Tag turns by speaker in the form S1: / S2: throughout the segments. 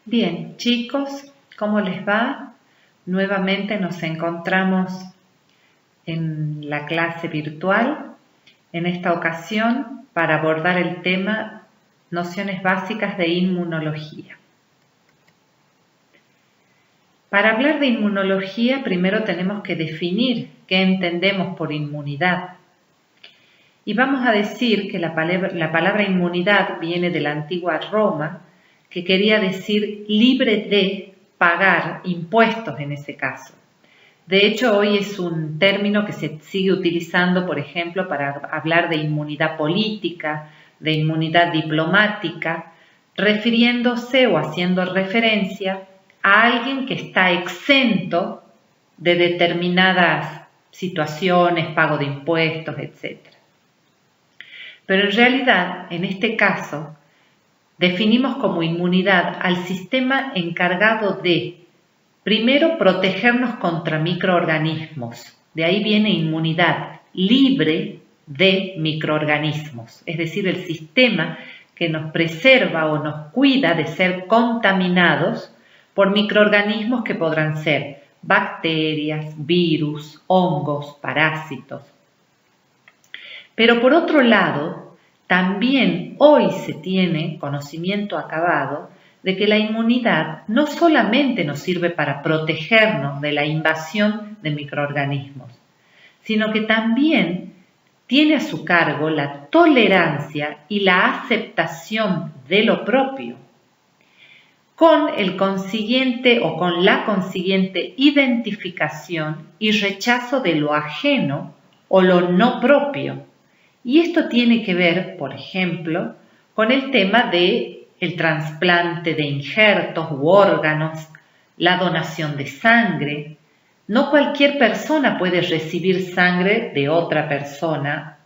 S1: Bien, chicos, ¿cómo les va? Nuevamente nos encontramos en la clase virtual, en esta ocasión para abordar el tema nociones básicas de inmunología. Para hablar de inmunología, primero tenemos que definir qué entendemos por inmunidad. Y vamos a decir que la palabra inmunidad viene de la antigua Roma, que quería decir libre de pagar impuestos en ese caso. De hecho, hoy es un término que se sigue utilizando, por ejemplo, para hablar de inmunidad política, de inmunidad diplomática, refiriéndose o haciendo referencia a alguien que está exento de determinadas situaciones, pago de impuestos, etc. Pero en realidad, en este caso, definimos como inmunidad al sistema encargado de, primero, protegernos contra microorganismos. De ahí viene inmunidad, libre de microorganismos. Es decir, el sistema que nos preserva o nos cuida de ser contaminados por microorganismos que podrán ser bacterias, virus, hongos, parásitos. Pero por otro lado, también hoy se tiene conocimiento acabado de que la inmunidad no solamente nos sirve para protegernos de la invasión de microorganismos, sino que también tiene a su cargo la tolerancia y la aceptación de lo propio, con el consiguiente o con la consiguiente identificación y rechazo de lo ajeno o lo no propio. Y esto tiene que ver, por ejemplo, con el tema de el trasplante de injertos u órganos, la donación de sangre. No cualquier persona puede recibir sangre de otra persona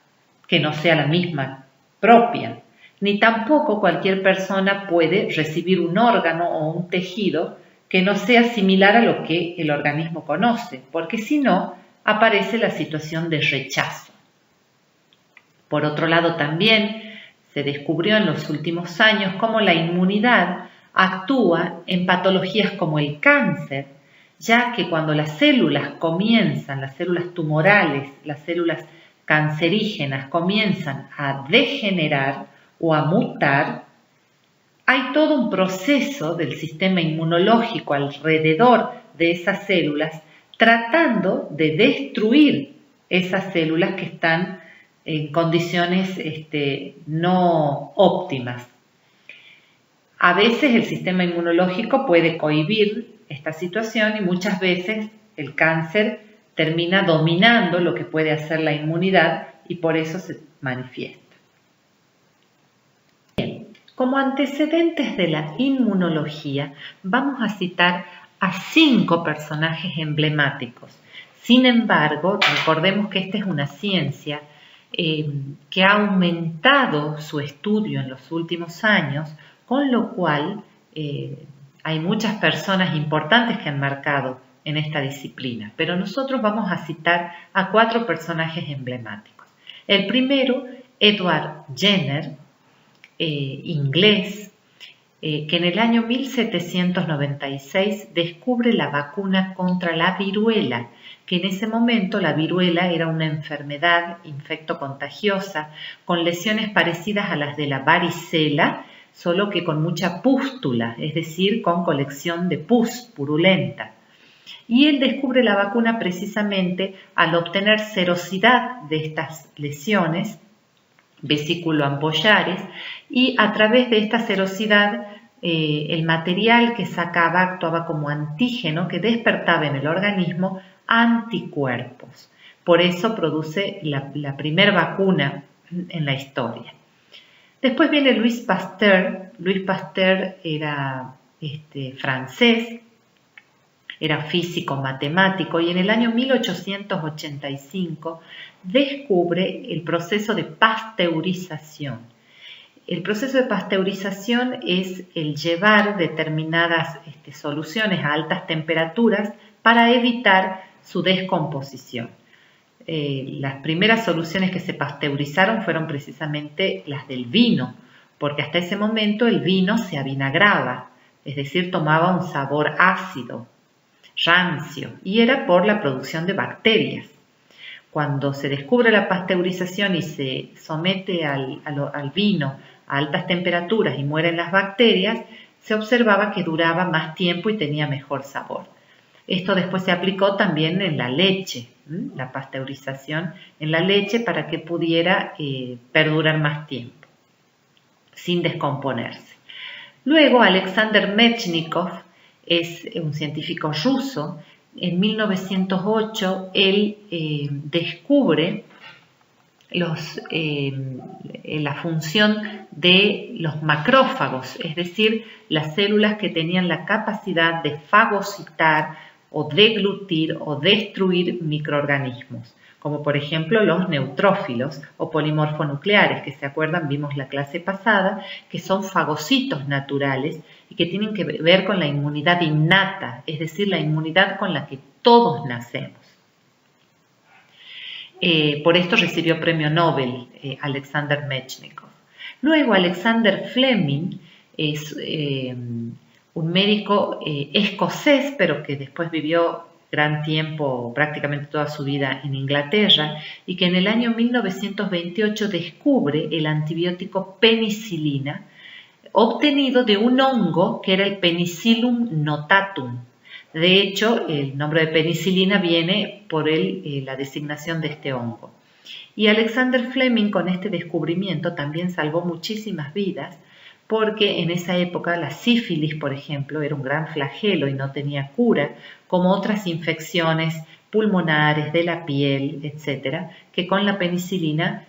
S1: que no sea la misma propia, ni tampoco cualquier persona puede recibir un órgano o un tejido que no sea similar a lo que el organismo conoce, porque si no, aparece la situación de rechazo. Por otro lado, también se descubrió en los últimos años cómo la inmunidad actúa en patologías como el cáncer, ya que cuando las células tumorales, las células cancerígenas comienzan a degenerar o a mutar, hay todo un proceso del sistema inmunológico alrededor de esas células tratando de destruir esas células que están en condiciones no óptimas. A veces el sistema inmunológico puede cohibir esta situación y muchas veces el cáncer termina dominando lo que puede hacer la inmunidad y por eso se manifiesta. Bien, como antecedentes de la inmunología vamos a citar a 5 personajes emblemáticos. Sin embargo, recordemos que esta es una ciencia que ha aumentado su estudio en los últimos años, con lo cual hay muchas personas importantes que han marcado en esta disciplina, pero nosotros vamos a citar a 4 personajes emblemáticos. El primero, Edward Jenner, inglés, que en el año 1796 descubre la vacuna contra la viruela, que en ese momento la viruela era una enfermedad infectocontagiosa con lesiones parecidas a las de la varicela, solo que con mucha pústula, es decir, con colección de pus purulenta. Y él descubre la vacuna precisamente al obtener serosidad de estas lesiones vesículo-ampollares y a través de esta serosidad el material que sacaba actuaba como antígeno que despertaba en el organismo anticuerpos. Por eso produce la primera vacuna en la historia. Después viene Louis Pasteur. Louis Pasteur era francés, era físico matemático y en el año 1885 descubre el proceso de pasteurización. El proceso de pasteurización es el llevar determinadas soluciones a altas temperaturas para evitar su descomposición. Las primeras soluciones que se pasteurizaron fueron precisamente las del vino, porque hasta ese momento el vino se avinagraba, es decir, tomaba un sabor ácido, rancio, y era por la producción de bacterias. Cuando se descubre la pasteurización y se somete al vino a altas temperaturas y mueren las bacterias, se observaba que duraba más tiempo y tenía mejor sabor. Esto después se aplicó también en la leche, la pasteurización en la leche para que pudiera perdurar más tiempo, sin descomponerse. Luego, Alexander Mechnikov es un científico ruso. En 1908 él descubre la función de los macrófagos, es decir, las células que tenían la capacidad de fagocitar o deglutir o destruir microorganismos, como por ejemplo los neutrófilos o polimorfonucleares, que se acuerdan, vimos la clase pasada, que son fagocitos naturales y que tienen que ver con la inmunidad innata, es decir, la inmunidad con la que todos nacemos. Por esto recibió premio Nobel Alexander Mechnikov. Luego Alexander Fleming es un médico escocés, pero que después vivió gran tiempo, prácticamente toda su vida en Inglaterra, y que en el año 1928 descubre el antibiótico penicilina, obtenido de un hongo que era el Penicillium notatum. De hecho, el nombre de penicilina viene por la designación de este hongo. Y Alexander Fleming, con este descubrimiento, también salvó muchísimas vidas, porque en esa época la sífilis, por ejemplo, era un gran flagelo y no tenía cura, como otras infecciones pulmonares, de la piel, etcétera, que con la penicilina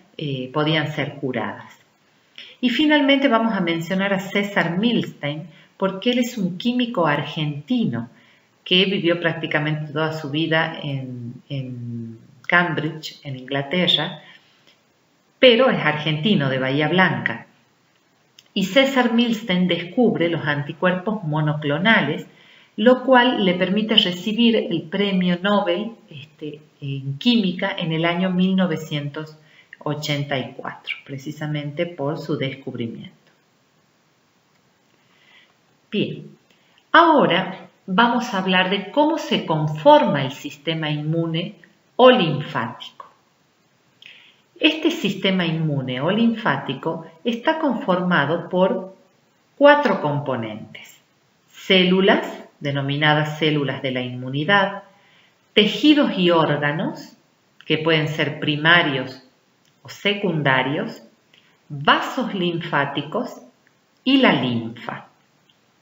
S1: podían ser curadas. Y finalmente vamos a mencionar a César Milstein, porque él es un químico argentino que vivió prácticamente toda su vida en Cambridge, en Inglaterra, pero es argentino, de Bahía Blanca. Y César Milstein descubre los anticuerpos monoclonales, lo cual le permite recibir el premio Nobel en química en el año 1984, precisamente por su descubrimiento. Bien, ahora vamos a hablar de cómo se conforma el sistema inmune o linfático. Este sistema inmune o linfático está conformado por 4 componentes: células, denominadas células de la inmunidad, tejidos y órganos, que pueden ser primarios o secundarios, vasos linfáticos y la linfa.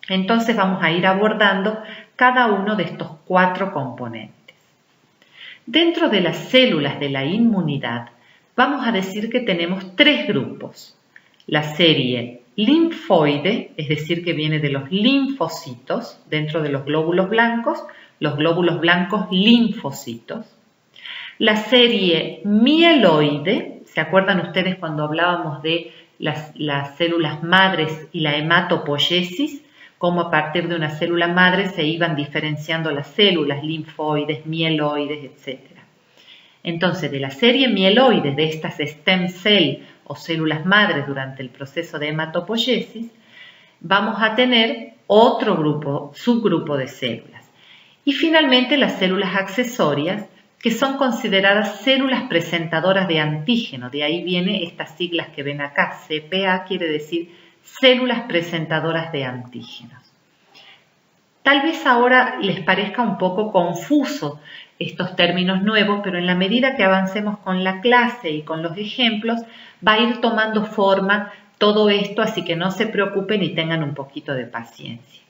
S1: Entonces vamos a ir abordando cada uno de estos 4 componentes. Dentro de las células de la inmunidad, vamos a decir que tenemos 3 grupos. La serie linfoide, es decir, que viene de los linfocitos, dentro de los glóbulos blancos linfocitos. La serie mieloide, ¿se acuerdan ustedes cuando hablábamos de las células madres y la hematopoiesis? Cómo a partir de una célula madre se iban diferenciando las células linfoides, mieloides, etc. Entonces, de la serie mieloide, de estas stem cell o células madres durante el proceso de hematopoiesis, vamos a tener otro grupo, subgrupo de células. Y finalmente las células accesorias, que son consideradas células presentadoras de antígeno. De ahí vienen estas siglas que ven acá. CPA quiere decir células presentadoras de antígenos. Tal vez ahora les parezca un poco confuso estos términos nuevos, pero en la medida que avancemos con la clase y con los ejemplos, va a ir tomando forma todo esto, así que no se preocupen y tengan un poquito de paciencia.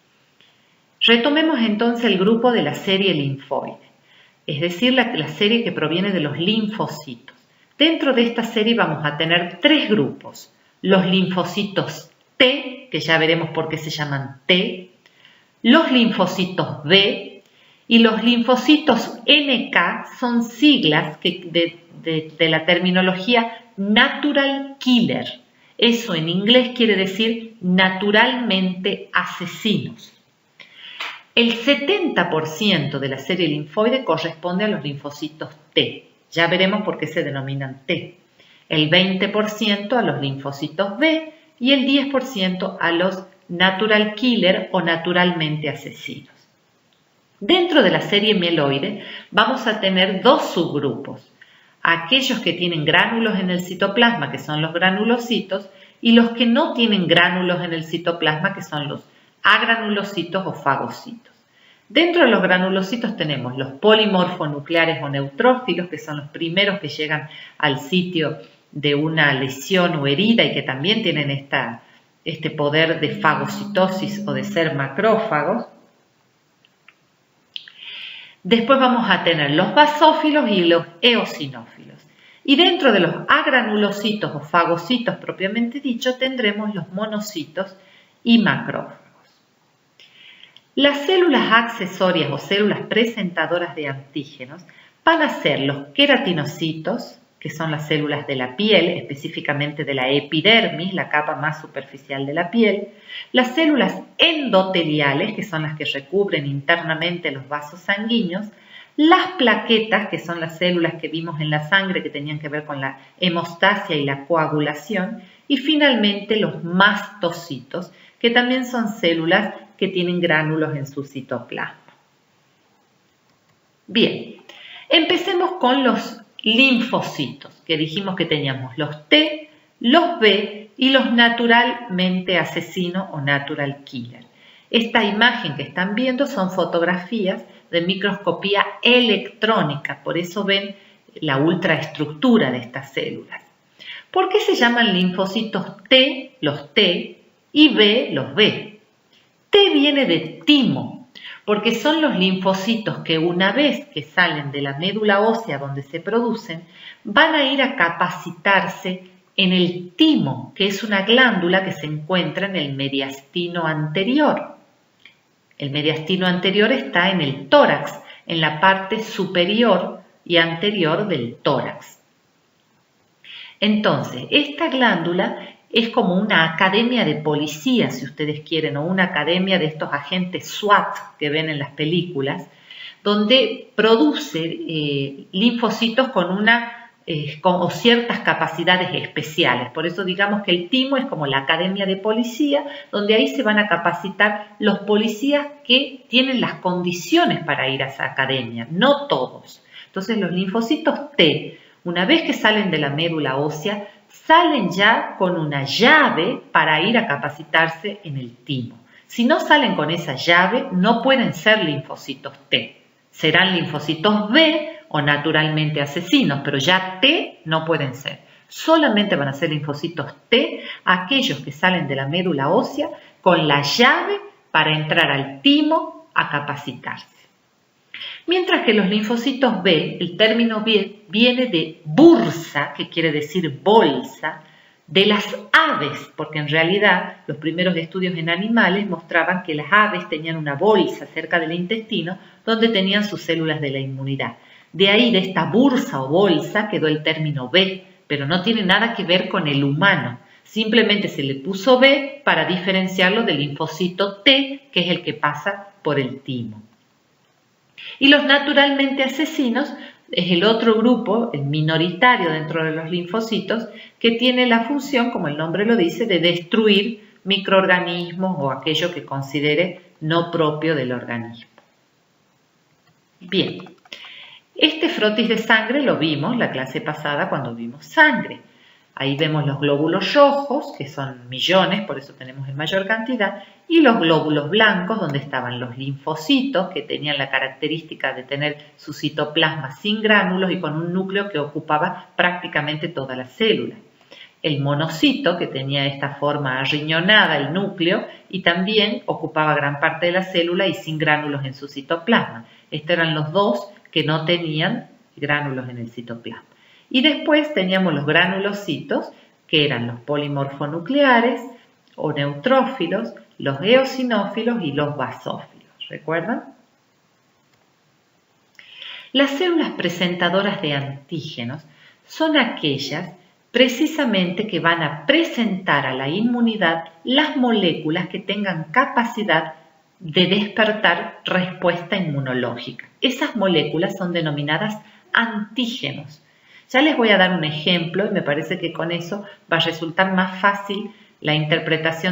S1: Retomemos entonces el grupo de la serie linfoide, es decir, la serie que proviene de los linfocitos. Dentro de esta serie vamos a tener 3 grupos: los linfocitos T, que ya veremos por qué se llaman T, los linfocitos B y los linfocitos NK, son siglas de la terminología Natural Killer. Eso en inglés quiere decir naturalmente asesinos. El 70% de la serie linfoide corresponde a los linfocitos T. Ya veremos por qué se denominan T. El 20% a los linfocitos B y el 10% a los natural killer o naturalmente asesinos. Dentro de la serie mieloide vamos a tener dos subgrupos, aquellos que tienen gránulos en el citoplasma, que son los granulocitos, y los que no tienen gránulos en el citoplasma, que son los agranulocitos o fagocitos. Dentro de los granulocitos tenemos los polimorfonucleares o neutrófilos, que son los primeros que llegan al sitio de una lesión o herida y que también tienen este poder de fagocitosis o de ser macrófagos. Después vamos a tener los basófilos y los eosinófilos. Y dentro de los agranulocitos o fagocitos propiamente dicho tendremos los monocitos y macrófagos. Las células accesorias o células presentadoras de antígenos van a ser los queratinocitos, que son las células de la piel, específicamente de la epidermis, la capa más superficial de la piel, las células endoteliales, que son las que recubren internamente los vasos sanguíneos, las plaquetas, que son las células que vimos en la sangre que tenían que ver con la hemostasia y la coagulación, y finalmente los mastocitos, que también son células que tienen gránulos en su citoplasma. Bien, empecemos con los linfocitos, que dijimos que teníamos los T, los B y los naturalmente asesinos o natural killer. Esta imagen que están viendo son fotografías de microscopía electrónica, por eso ven la ultraestructura de estas células. ¿Por qué se llaman linfocitos T, los T, y B, los B? T viene de timo, porque son los linfocitos que una vez que salen de la médula ósea donde se producen, van a ir a capacitarse en el timo, que es una glándula que se encuentra en el mediastino anterior. El mediastino anterior está en el tórax, en la parte superior y anterior del tórax. Entonces, esta glándula es como una academia de policía, si ustedes quieren, o una academia de estos agentes SWAT que ven en las películas, donde produce linfocitos con ciertas capacidades especiales. Por eso digamos que el timo es como la academia de policía, donde ahí se van a capacitar los policías que tienen las condiciones para ir a esa academia, no todos. Entonces los linfocitos T, una vez que salen de la médula ósea, salen ya con una llave para ir a capacitarse en el timo. Si no salen con esa llave, no pueden ser linfocitos T. Serán linfocitos B o naturalmente asesinos, pero ya T no pueden ser. Solamente van a ser linfocitos T aquellos que salen de la médula ósea con la llave para entrar al timo a capacitarse. Mientras que los linfocitos B, el término B viene de bursa, que quiere decir bolsa, de las aves, porque en realidad los primeros estudios en animales mostraban que las aves tenían una bolsa cerca del intestino donde tenían sus células de la inmunidad. De ahí, de esta bursa o bolsa, quedó el término B, pero no tiene nada que ver con el humano. Simplemente se le puso B para diferenciarlo del linfocito T, que es el que pasa por el timo. Y los naturalmente asesinos es el otro grupo, el minoritario dentro de los linfocitos, que tiene la función, como el nombre lo dice, de destruir microorganismos o aquello que considere no propio del organismo. Bien, este frotis de sangre lo vimos la clase pasada cuando vimos sangre. Ahí vemos los glóbulos rojos, que son millones, por eso tenemos en mayor cantidad, y los glóbulos blancos, donde estaban los linfocitos, que tenían la característica de tener su citoplasma sin gránulos y con un núcleo que ocupaba prácticamente toda la célula. El monocito, que tenía esta forma arriñonada, el núcleo, y también ocupaba gran parte de la célula y sin gránulos en su citoplasma. Estos eran los dos que no tenían gránulos en el citoplasma. Y después teníamos los granulocitos, que eran los polimorfonucleares o neutrófilos, los eosinófilos y los basófilos. ¿Recuerdan? Las células presentadoras de antígenos son aquellas precisamente que van a presentar a la inmunidad las moléculas que tengan capacidad de despertar respuesta inmunológica. Esas moléculas son denominadas antígenos. Ya les voy a dar un ejemplo y me parece que con eso va a resultar más fácil la interpretación